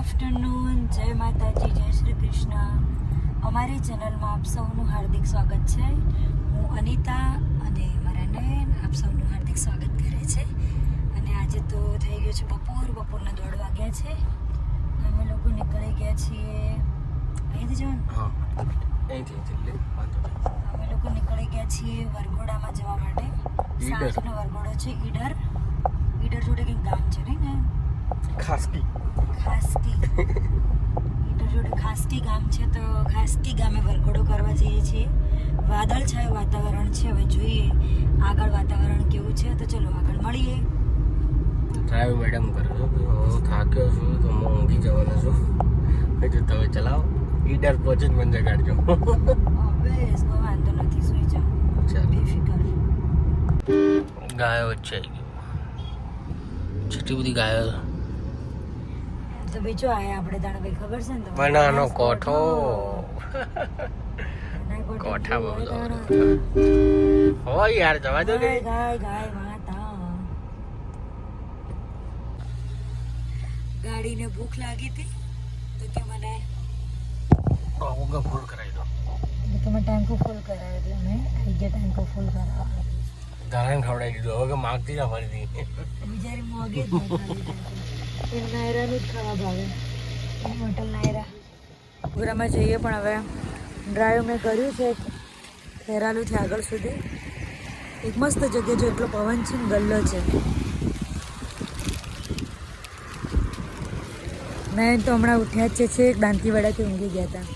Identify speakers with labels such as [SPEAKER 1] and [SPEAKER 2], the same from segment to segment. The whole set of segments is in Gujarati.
[SPEAKER 1] આફ્ટરનૂન, જય માતાજી, જય શ્રી કૃષ્ણ. અમારી ચેનલમાં આપ સૌનું હાર્દિક સ્વાગત છે. હું અનિતા અને મારા નયન આપ સૌનું હાર્દિક સ્વાગત કરે છે. અને આજે તો થઈ ગયું છે બપોરના 1:30 વાગ્યા છે. અમે લોકો નીકળી ગયા છીએ અહીંથી જવાનું. અમે લોકો નીકળી ગયા છીએ વરઘોડામાં જવા માટે. સાંજનો વરઘોડો છે ઈડર જોડે કંઈક ગામ છે ને ખાસકી ઈડર જોડે ખાસકી ગામ છે. તો ખાસકી ગામે વરઘોડો કરવા જઈએ છીએ. વાદળછાયું વાતાવરણ છે. હવે જોઈએ આગળ વાતાવરણ કેવું છે. તો ચલો આગળ મળીએ.
[SPEAKER 2] ડ્રાઈવ મેડમ કરો છો. હું થાક્યો છું તો હું ઊંઘી જવાનો છું. હજુ તમે ચલાવો. ઈડર પહોંચે જ મને જગાડજો.
[SPEAKER 1] ઓબ્વિયસ કોઈ વાંધો નથી, સુઈ જાઓ.
[SPEAKER 2] ચાલો.
[SPEAKER 1] બેફિકર.
[SPEAKER 2] ગાયો છે, જેટલી બધી ગાયો.
[SPEAKER 1] તો બીજો આયા આપણે તાણે ભાઈ ખબર છે ને તમને?
[SPEAKER 2] બનાનો કોઠો. કોઠા બહુ હોય યાર, જવા દો ને.
[SPEAKER 1] ગાય માતા. ગાડીને ભૂખ લાગી હતી તો કે મને
[SPEAKER 2] ફૂલ કરાવી દો.
[SPEAKER 1] તમે ટેન્કો ફૂલ કરાવ્યો એટલે અમે આવી ગયા ટેન્કો ફૂલ કરાવવા.
[SPEAKER 2] ધારણ ખવડાવી દીધું. હવે કે માગતી ના ફરીથી.
[SPEAKER 1] બિચારી મોંઘી જ એ નાયરાનું જ ખરાબ આવે. હોટલ નાયરા પ્રોગ્રામમાં જઈએ. પણ હવે ડ્રાઈવ મેં કર્યું છે ખેરાલુથી આગળ સુધી. એક મસ્ત જગ્યા જો એટલો પવન છે ને ગલ્લો છે. મેં તો હમણાં ઉઠ્યા જ છે દાંતીવાડાથી ઊંઘી ગયા હતા.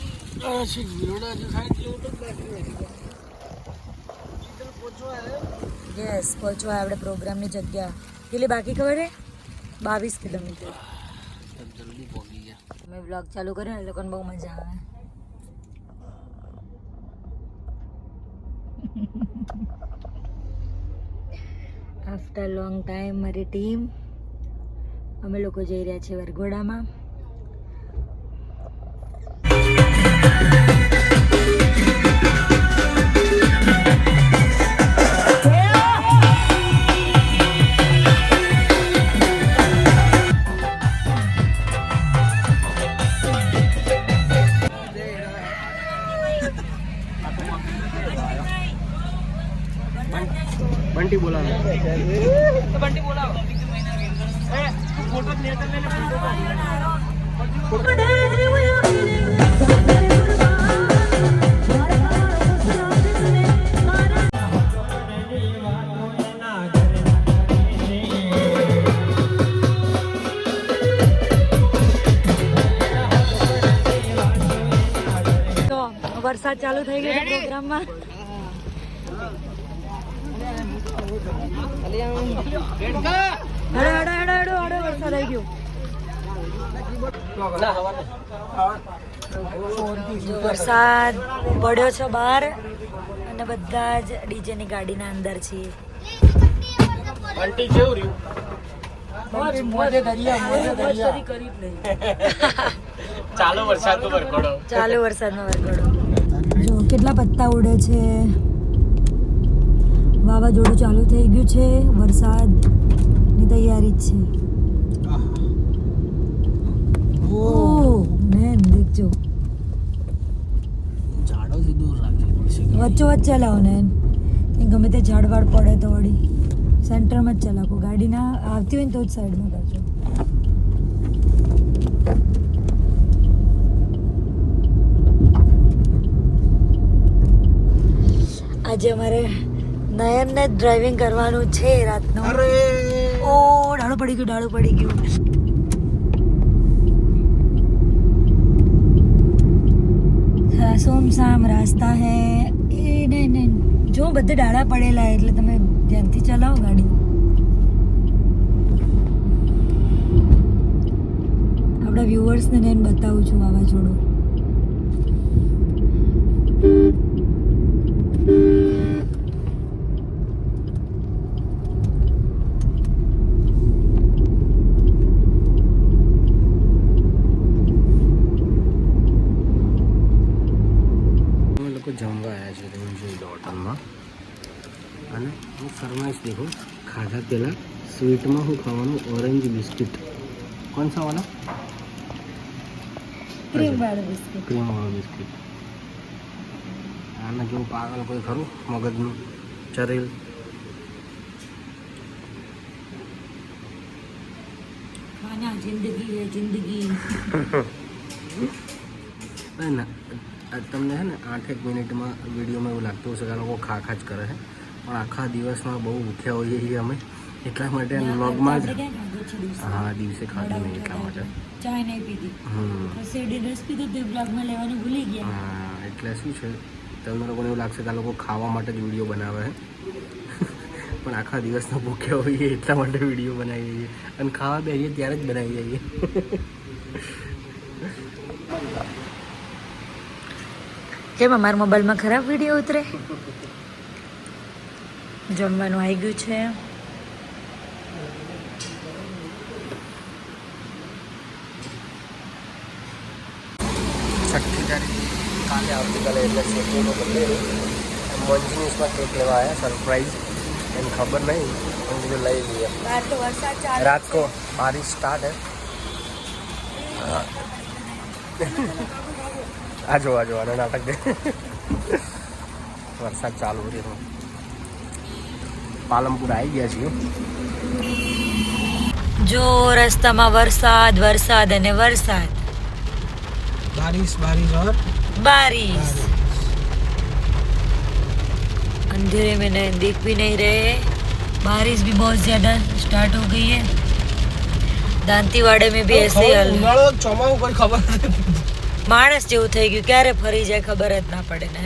[SPEAKER 1] યસ, પહોંચવા આપણે પ્રોગ્રામની જગ્યા કેટલી બાકી ખબર છે? 22 કિલોમીટર.
[SPEAKER 2] જલ્દી પહોંચી ગયા.
[SPEAKER 1] મેં બ્લોગ ચાલુ કર્યો ને એ લોકોને બહુ મજા આવે. આફ્ટર લોંગ ટાઈમ મારી ટીમ અમે લોકો જઈ રહ્યા છીએ વરઘોડામાં.
[SPEAKER 2] बंटी बोला तो बंटी बोला फोटो
[SPEAKER 1] તો વરસાદ ચાલુ થઈ ગયો પ્રોગ્રામમાં. વરસાદ આવી ગયો. વરસાદ પડ્યો છે બહાર અને બધા જ ડીજેની ગાડીના અંદર છીએ.
[SPEAKER 2] ચાલો વરસાદનો વરઘોડો.
[SPEAKER 1] જો કેટલા પત્તા ઉડે છે. વાવાઝોડું ચાલુ થઈ ગયું છે. વરસાદની તૈયારી જ છે. દેખજો
[SPEAKER 2] ઝાડોથી દૂર રાખવી પડશે.
[SPEAKER 1] વચ્ચે ચલાવો ને ગમે તે ઝાડવાડ પડે તો વળી સેન્ટરમાં જ ચલાવો. ગાડી ના આવતી હોય ને તો જ સાઈડમાં કરજો. આજે અમારે નયનને ડ્રાઇવિંગ કરવાનું છે રાતનું. ઓ ડાળું પડી ગયું. સોમસામ રાસ્તા હે. એ નહીં જો બધે ડાળા પડેલા એટલે તમે ધ્યાનથી ચલાવો ગાડી. આપણા વ્યુઅર્સને నేను બતાવું છું વાવાઝોડું.
[SPEAKER 2] જમવા આવ્યા છે જોઈ હોટલમાં. અને હું ફરમાઈશ દેખો ખાધા પહેલાં સ્વીટમાં હું ખાવાનું ઓરેન્જ બિસ્કિટ. કોણ સા વાલા?
[SPEAKER 1] ક્રીમ વાળું બિસ્કિટ.
[SPEAKER 2] ક્રીમ વાળું બિસ્કિટ. આના જેવું પાગલ કોઈ ખરું મગજનું ચરેલ?
[SPEAKER 1] ખાના જિંદગી હે જિંદગી.
[SPEAKER 2] ના તમને છે ને 8-1 મિનિટમાં વિડીયોમાં એવું લાગતું હશે કે આ લોકો ખા જ કરે છે, પણ આખા દિવસમાં બહુ ભૂખ્યા હોઈએ છીએ અમે, એટલા માટે વ્લોગમાં જ. હા, દિવસે ખાધું નહીં એટલા માટે.
[SPEAKER 1] ચાય નહીં પીધી. શેરડી રસ પીધો તો બ્લોગમાં લેવાનું ભૂલી ગયા.
[SPEAKER 2] હા, એટલે શું છે તમને લોકોને એવું લાગશે કે આ લોકો ખાવા માટે જ વિડીયો બનાવે છે, પણ આખા દિવસના ભૂખ્યા હોઈએ એટલા માટે વિડીયો બનાવીએ છીએ, અને ખાવા બેસીએ ત્યારે જ બનાવી જઈએ.
[SPEAKER 1] કેમ અમારા મોબાઈલમાં ખરાબ વિડીયો ઉતરે? જમવાનું આવી ગયું છે.
[SPEAKER 2] છઠ્ઠી તારીખ કાલે આવતીકાલે એટલે શેકીનો બર્થડે. મંજનીસમાં કેક લેવા આવ્યા, સરપ્રાઈઝ. એમ ખબર નહીં પણ બીજું લઈ લઈએ.
[SPEAKER 1] બહાર તો વરસાદ ચાલે
[SPEAKER 2] रात को बारिश स्टार्ट है. आजो आना नाटक दे. वरसाद चालू થયો. પાલનપુર આવી ગયા છીએ.
[SPEAKER 1] જો રસ્તામાં વરસાદ વરસાદ અને વરસાદ.
[SPEAKER 2] बारिश बारिश और
[SPEAKER 1] बारिश. अंधेरे में नहीं दिख भी नहीं रहे. बारिश भी बहुत ज्यादा स्टार्ट हो गई है. दांतीवाड़े में भी ऐसे ही हाल.
[SPEAKER 2] ઉનાળો ચોમાસું કોઈ ખબર નથી.
[SPEAKER 1] માણસ જેવું થઈ ગયું, ક્યારે ફરી જાય ખબર જ ના પડે ને.